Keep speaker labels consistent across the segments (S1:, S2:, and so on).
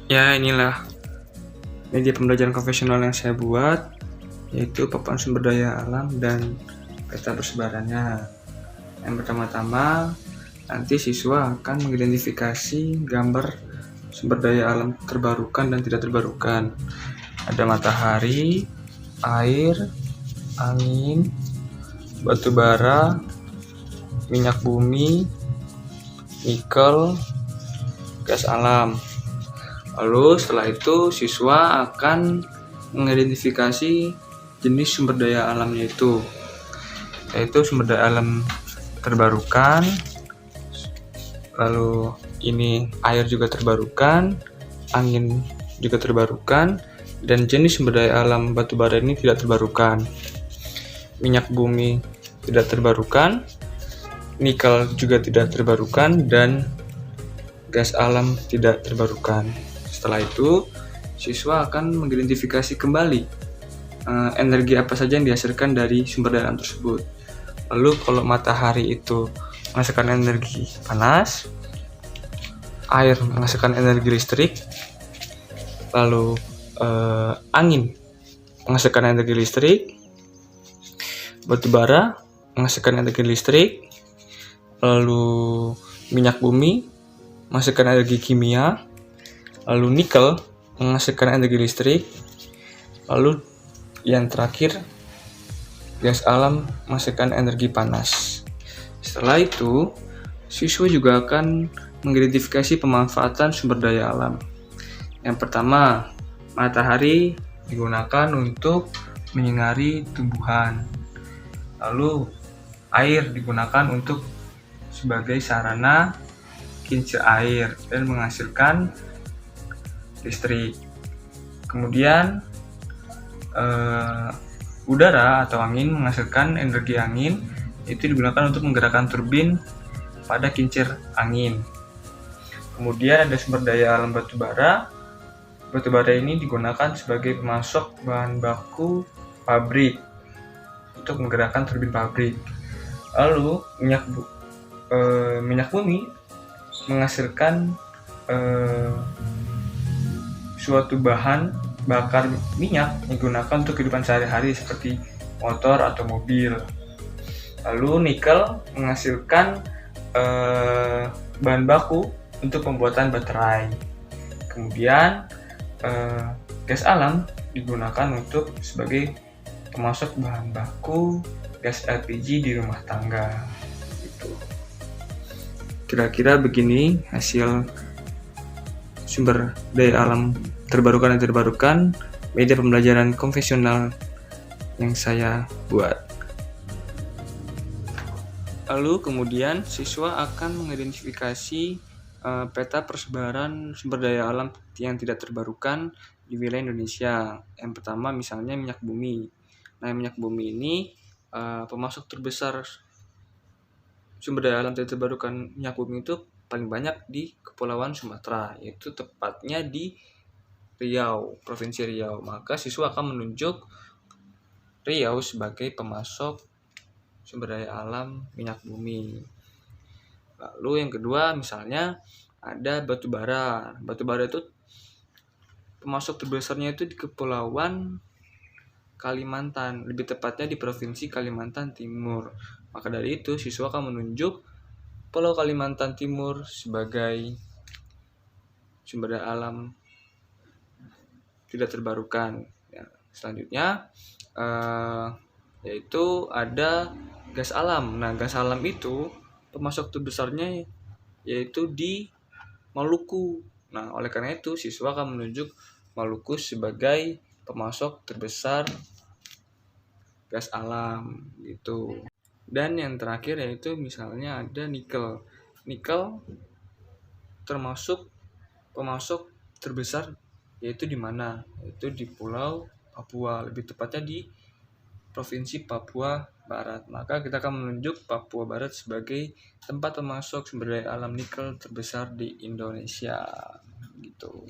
S1: Ya, inilah media pembelajaran konvensional yang saya buat, yaitu paparan sumber daya alam dan peta persebarannya. Yang pertama-tama, nanti siswa akan mengidentifikasi gambar sumber daya alam terbarukan dan tidak terbarukan. Ada matahari, air, angin, batu bara, minyak bumi, nikel, gas alam. Lalu setelah itu siswa akan mengidentifikasi jenis sumber daya alamnya itu, yaitu sumber daya alam terbarukan, lalu ini air juga terbarukan, angin juga terbarukan, dan jenis sumber daya alam batu bara ini tidak terbarukan. Minyak bumi tidak terbarukan, nikel juga tidak terbarukan, dan gas alam tidak terbarukan. Setelah itu, siswa akan mengidentifikasi kembali energi apa saja yang dihasilkan dari sumber daya alam tersebut. Lalu kalau matahari itu menghasilkan energi panas, air menghasilkan energi listrik, lalu angin menghasilkan energi listrik, batu bara menghasilkan energi listrik, lalu minyak bumi menghasilkan energi kimia, lalu nikel menghasilkan energi listrik, lalu yang terakhir gas alam menghasilkan energi panas. Setelah itu, siswa juga akan mengidentifikasi pemanfaatan sumber daya alam. Yang pertama, matahari digunakan untuk menyinari tumbuhan. Lalu, air digunakan untuk sebagai sarana kincir air dan menghasilkan listrik. Kemudian, udara atau angin menghasilkan energi angin, itu digunakan untuk menggerakkan turbin pada kincir angin. Kemudian ada sumber daya alam batu bara. Batu bara ini digunakan sebagai pemasok bahan baku pabrik untuk menggerakkan turbin pabrik. Lalu minyak bumi menghasilkan suatu bahan bakar minyak yang digunakan untuk kehidupan sehari-hari seperti motor atau mobil. Lalu nikel menghasilkan bahan baku untuk pembuatan baterai. Kemudian gas alam digunakan untuk sebagai pemasok bahan baku gas LPG di rumah tangga. Gitu. Kira-kira begini hasil sumber daya alam terbarukan dan terbarukan media pembelajaran konvensional yang saya buat. Lalu kemudian siswa akan mengidentifikasi peta persebaran sumber daya alam yang tidak terbarukan di wilayah Indonesia. Yang pertama misalnya minyak bumi. Nah, minyak bumi ini pemasok terbesar sumber daya alam tidak terbarukan minyak bumi itu paling banyak di Kepulauan Sumatera, yaitu tepatnya di Riau, Provinsi Riau. Maka siswa akan menunjuk Riau sebagai pemasok sumber daya alam minyak bumi. Lalu yang kedua misalnya ada batu bara. Batu bara itu pemasok terbesarnya itu di Kepulauan Kalimantan, lebih tepatnya di Provinsi Kalimantan Timur. Maka dari itu siswa akan menunjuk Pulau Kalimantan Timur sebagai sumber daya alam tidak terbarukan. Ya, selanjutnya yaitu ada gas alam. Nah, gas alam itu pemasok terbesarnya yaitu di Maluku. Nah, oleh karena itu siswa akan menunjuk Maluku sebagai pemasok terbesar gas alam gitu. Dan yang terakhir yaitu misalnya ada nikel. Nikel termasuk pemasok terbesar yaitu di mana? Yaitu di Pulau Papua, lebih tepatnya di Provinsi Papua Barat. Maka kita akan menunjuk Papua Barat sebagai tempat pemasok sumber daya alam nikel terbesar di Indonesia gitu.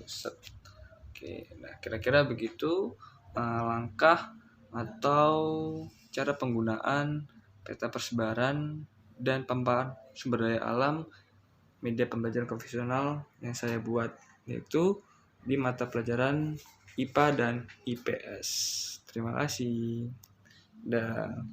S1: Oke, nah kira-kira begitu langkah atau cara penggunaan peta persebaran dan paparan sumber daya alam media pembelajaran konvensional yang saya buat, yaitu di mata pelajaran IPA dan IPS. Terima kasih. Dan